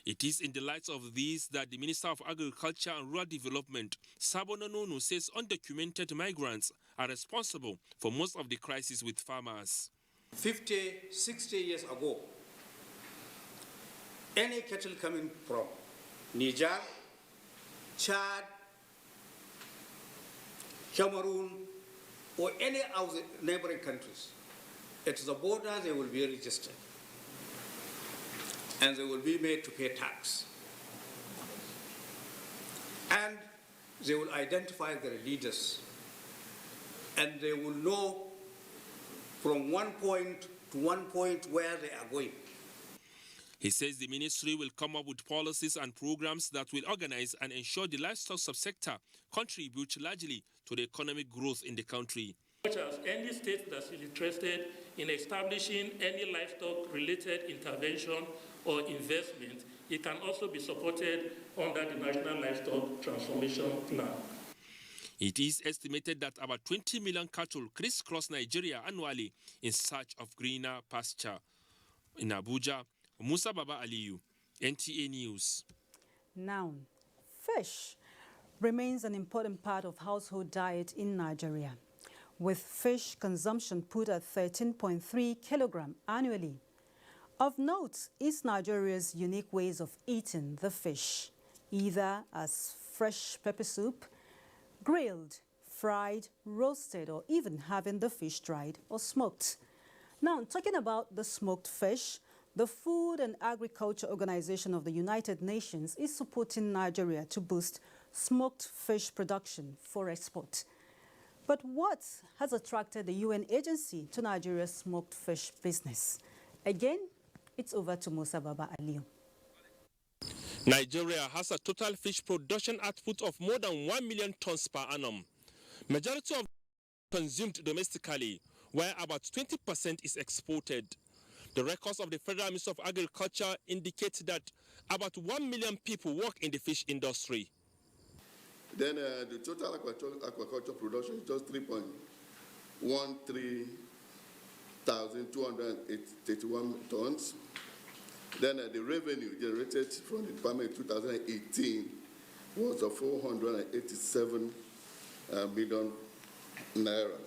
It is in the light of these that the Minister of Agriculture and Rural Development, Sabo Nanono, says undocumented migrants are responsible for most of the crisis with farmers. 50, 60 years ago, any cattle coming from Niger, Chad, Cameroon, or any of the neighboring countries, at the border they will be registered and they will be made to pay tax. And they will identify their leaders and they will know from one point to one point where they are going. He says the ministry will come up with policies and programs that will organize and ensure the livestock subsector contributes largely to the economic growth in the country. Such as any state that is interested in establishing any livestock-related intervention or investment, it can also be supported under the National Livestock Transformation Plan. It is estimated that about 20 million cattle crisscross Nigeria annually in search of greener pasture. In Abuja, Musa Baba Aliyu, NTA News. Now, fish remains an important part of household diet in Nigeria, with fish consumption put at 13.3 kilograms annually. Of note is Nigeria's unique ways of eating the fish, either as fresh pepper soup, grilled, fried, roasted, or even having the fish dried or smoked. Now, talking about the smoked fish, the Food and Agriculture Organization of the United Nations is supporting Nigeria to boost smoked fish production for export. But what has attracted the UN agency to Nigeria's smoked fish business? Again, it's over to Musa Baba Aliyu. Nigeria has a total fish production output of more than 1 million tons per annum. Majority of consumed domestically, where about 20% is exported. The records of the Federal Ministry of Agriculture indicate that about 1 million people work in the fish industry. Then the total aquaculture production is just 3.13,281 tons. Then the revenue generated from the department in 2018 was 487 million naira.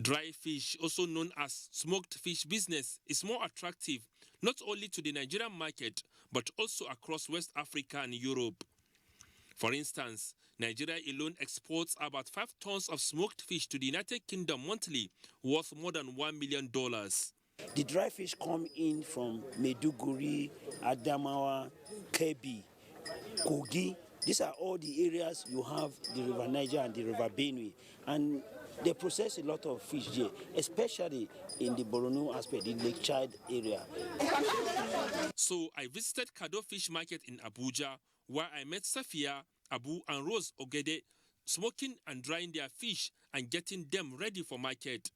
Dry fish, also known as smoked fish business, is more attractive not only to the Nigerian market, but also across West Africa and Europe. For instance, Nigeria alone exports about 5 tons of smoked fish to the United Kingdom monthly, worth more than $1 million. The dry fish come in from Maiduguri, Adamawa, Kebbi, Kogi. These are all the areas you have the River Niger and the River Benue. And they process a lot of fish here, especially in the Borno aspect, the Lake Chad area. So I visited Kado Fish Market in Abuja, where I met Safia, Abu and Rose Ogede smoking and drying their fish and getting them ready for market.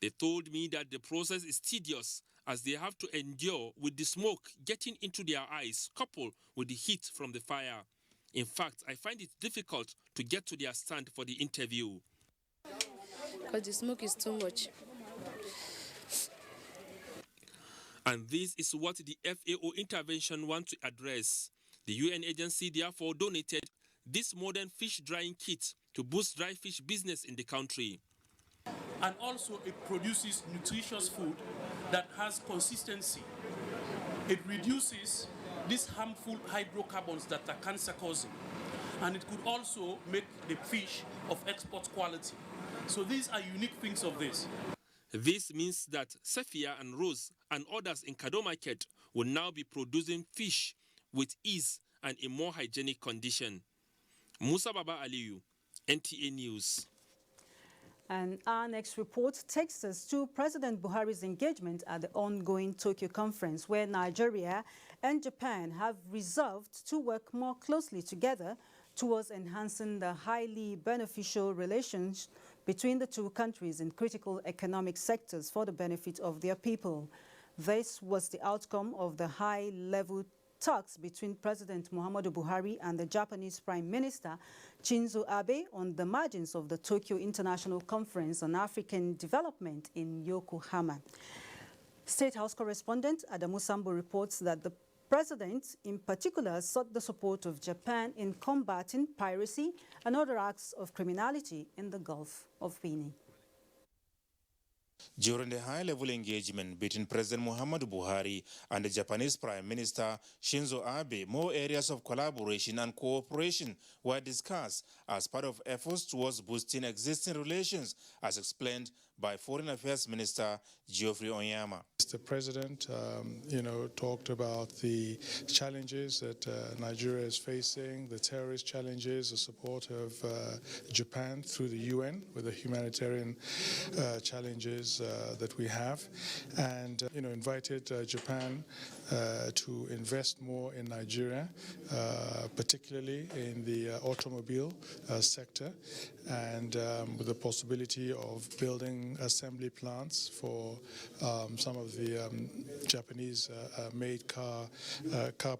They told me that the process is tedious as they have to endure with the smoke getting into their eyes coupled with the heat from the fire. In fact, I find it difficult to get to their stand for the interview. Because the smoke is too much. And this is what the FAO intervention wants to address. The UN agency therefore donated this modern fish drying kit to boost dry fish business in the country. And also it produces nutritious food that has consistency. It reduces these harmful hydrocarbons that are cancer causing. And it could also make the fish of export quality. So these are unique things of this. This means that Safia and Rose and others in Kado Market will now be producing fish with ease and in more hygienic condition. Musa Baba Aliyu, NTA News. And our next report takes us to President Buhari's engagement at the ongoing Tokyo conference, where Nigeria and Japan have resolved to work more closely together towards enhancing the highly beneficial relations between the two countries in critical economic sectors for the benefit of their people. This was the outcome of the high-level talks between President Muhammadu Buhari and the Japanese Prime Minister Shinzo Abe on the margins of the Tokyo International Conference on African Development in Yokohama. State House correspondent Adamu Sambo reports that the President, in particular, sought the support of Japan in combating piracy and other acts of criminality in the Gulf of Guinea. During the high-level engagement between President Muhammadu Buhari and the Japanese Prime Minister Shinzo Abe, more areas of collaboration and cooperation were discussed as part of efforts towards boosting existing relations, as explained by Foreign Affairs Minister Geoffrey Onyema. The President, talked about the challenges that Nigeria is facing, the terrorist challenges, the support of Japan through the UN with the humanitarian challenges challenges that we have, and invited Japan to invest more in Nigeria, particularly in the automobile sector, and with the possibility of building assembly plants for some of the Japanese made car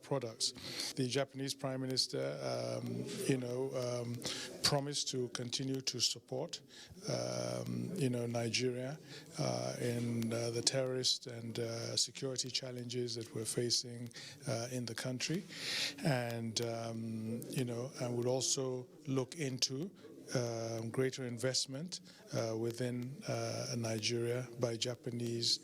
products. The Japanese Prime Minister, promised to continue to support, Nigeria in the terrorist and security challenges that we're facing in the country, and and would also look into greater investment within Nigeria by Japanese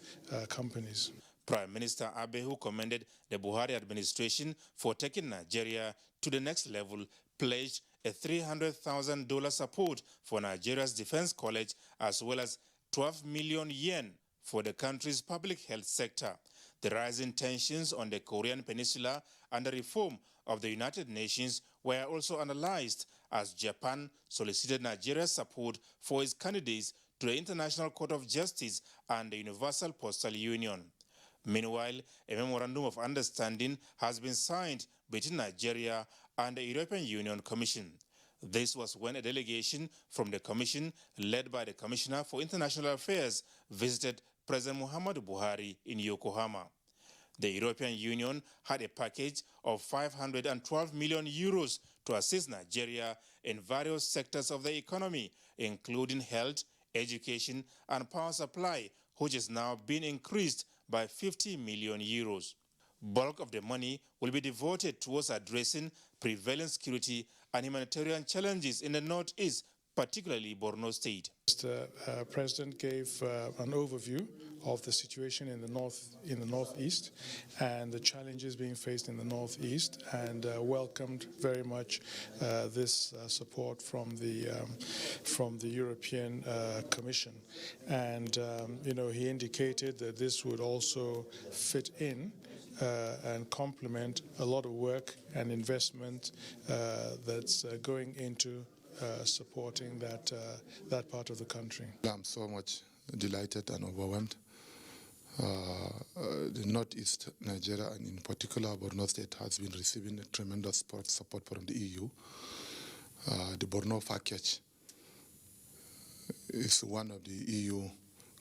companies. Prime Minister Abe, who commended the Buhari administration for taking Nigeria to the next level, pledged a $300,000 support for Nigeria's Defense College, as well as 12 million yen for the country's public health sector. The rising tensions on the Korean Peninsula and the reform of the United Nations were also analyzed as Japan solicited Nigeria's support for its candidates to the International Court of Justice and the Universal Postal Union. Meanwhile, a memorandum of understanding has been signed between Nigeria and the European Union Commission. This was when a delegation from the Commission, led by the Commissioner for International Affairs, visited President Muhammadu Buhari in Yokohama. The European Union had a package of 512 million euros to assist Nigeria in various sectors of the economy, including health, education, and power supply, which is now being increased by 50 million euros. Bulk of the money will be devoted towards addressing prevailing security and humanitarian challenges in the Northeast, particularly Borno State. The President gave an overview of the situation in the Northeast and the challenges being faced in the Northeast, and welcomed very much this support from the European Commission. And he indicated that this would also fit in and complement a lot of work and investment that's going into supporting that part of the country. I'm so much delighted and overwhelmed. The Northeast Nigeria, and in particular Borno State, has been receiving a tremendous support from the EU. The Borno package is one of the EU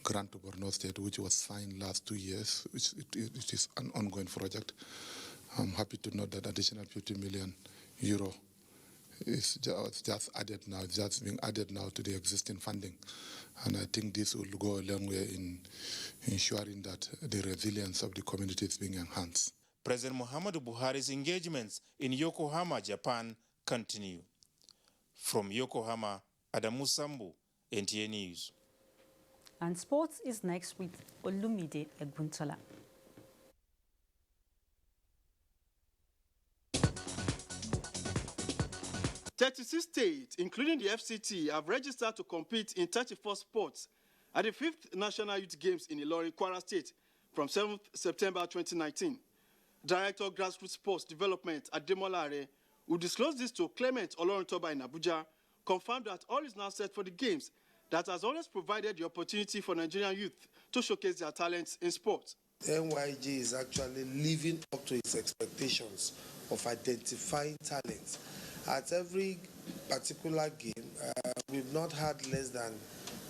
grant to Borno State, which was signed last 2 years. It is an ongoing project. I'm happy to note that additional 50 million euro is just added now, just being added now to the existing funding. And I think this will go a long way in ensuring that the resilience of the community is being enhanced. President Muhammadu Buhari's engagements in Yokohama, Japan continue. From Yokohama, Adamu Sambu, NTA News. And sports is next with Olumide Egbuntola. 36 states, including the FCT, have registered to compete in 34 sports at the 5th National Youth Games in Ilorin, Kwara State from 7th September 2019. Director of Grassroots Sports Development Ademola Are, who disclosed this to Clement Olorintoba in Abuja, confirmed that all is now set for the Games that has always provided the opportunity for Nigerian youth to showcase their talents in sport. NYG is actually living up to its expectations of identifying talents. At every particular game, we've not had less than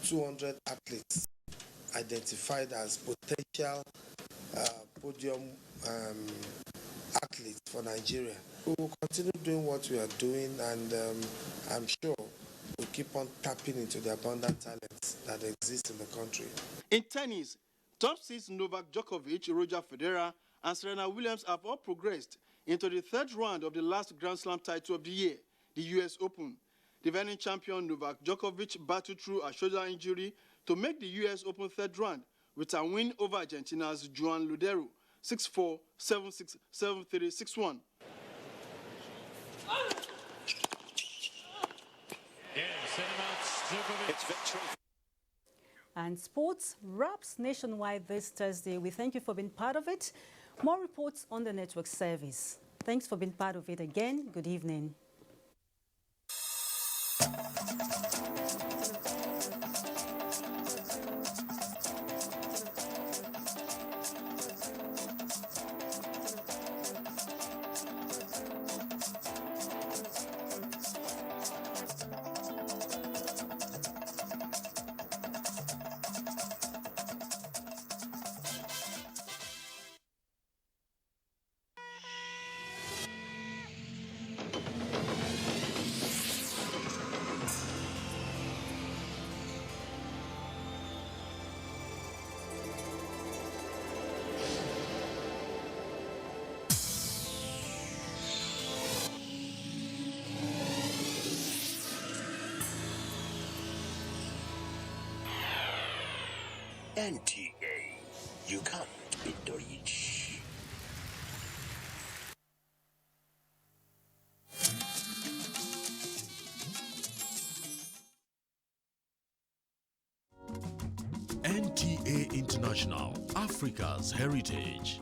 200 athletes identified as potential podium athletes for Nigeria. We will continue doing what we are doing, and I'm sure we'll keep on tapping into the abundant talents that exist in the country. In tennis, top seeds Novak Djokovic, Roger Federer, and Serena Williams have all progressed into the third round of the last Grand Slam title of the year, the US Open. The defending champion Novak Djokovic battled through a shoulder injury to make the US Open third round with a win over Argentina's Juan Lodero, 6-4, 7-6, 7-3, 6-1. It's victory. And sports wraps nationwide this Thursday. We thank you for being part of it. More reports on the network service. Thanks for being part of it again. Good evening. NTA. You can't beat the rich. NTA International, Africa's heritage.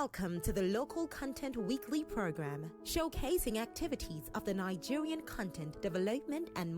Welcome to the Local Content Weekly program, showcasing activities of the Nigerian Content Development and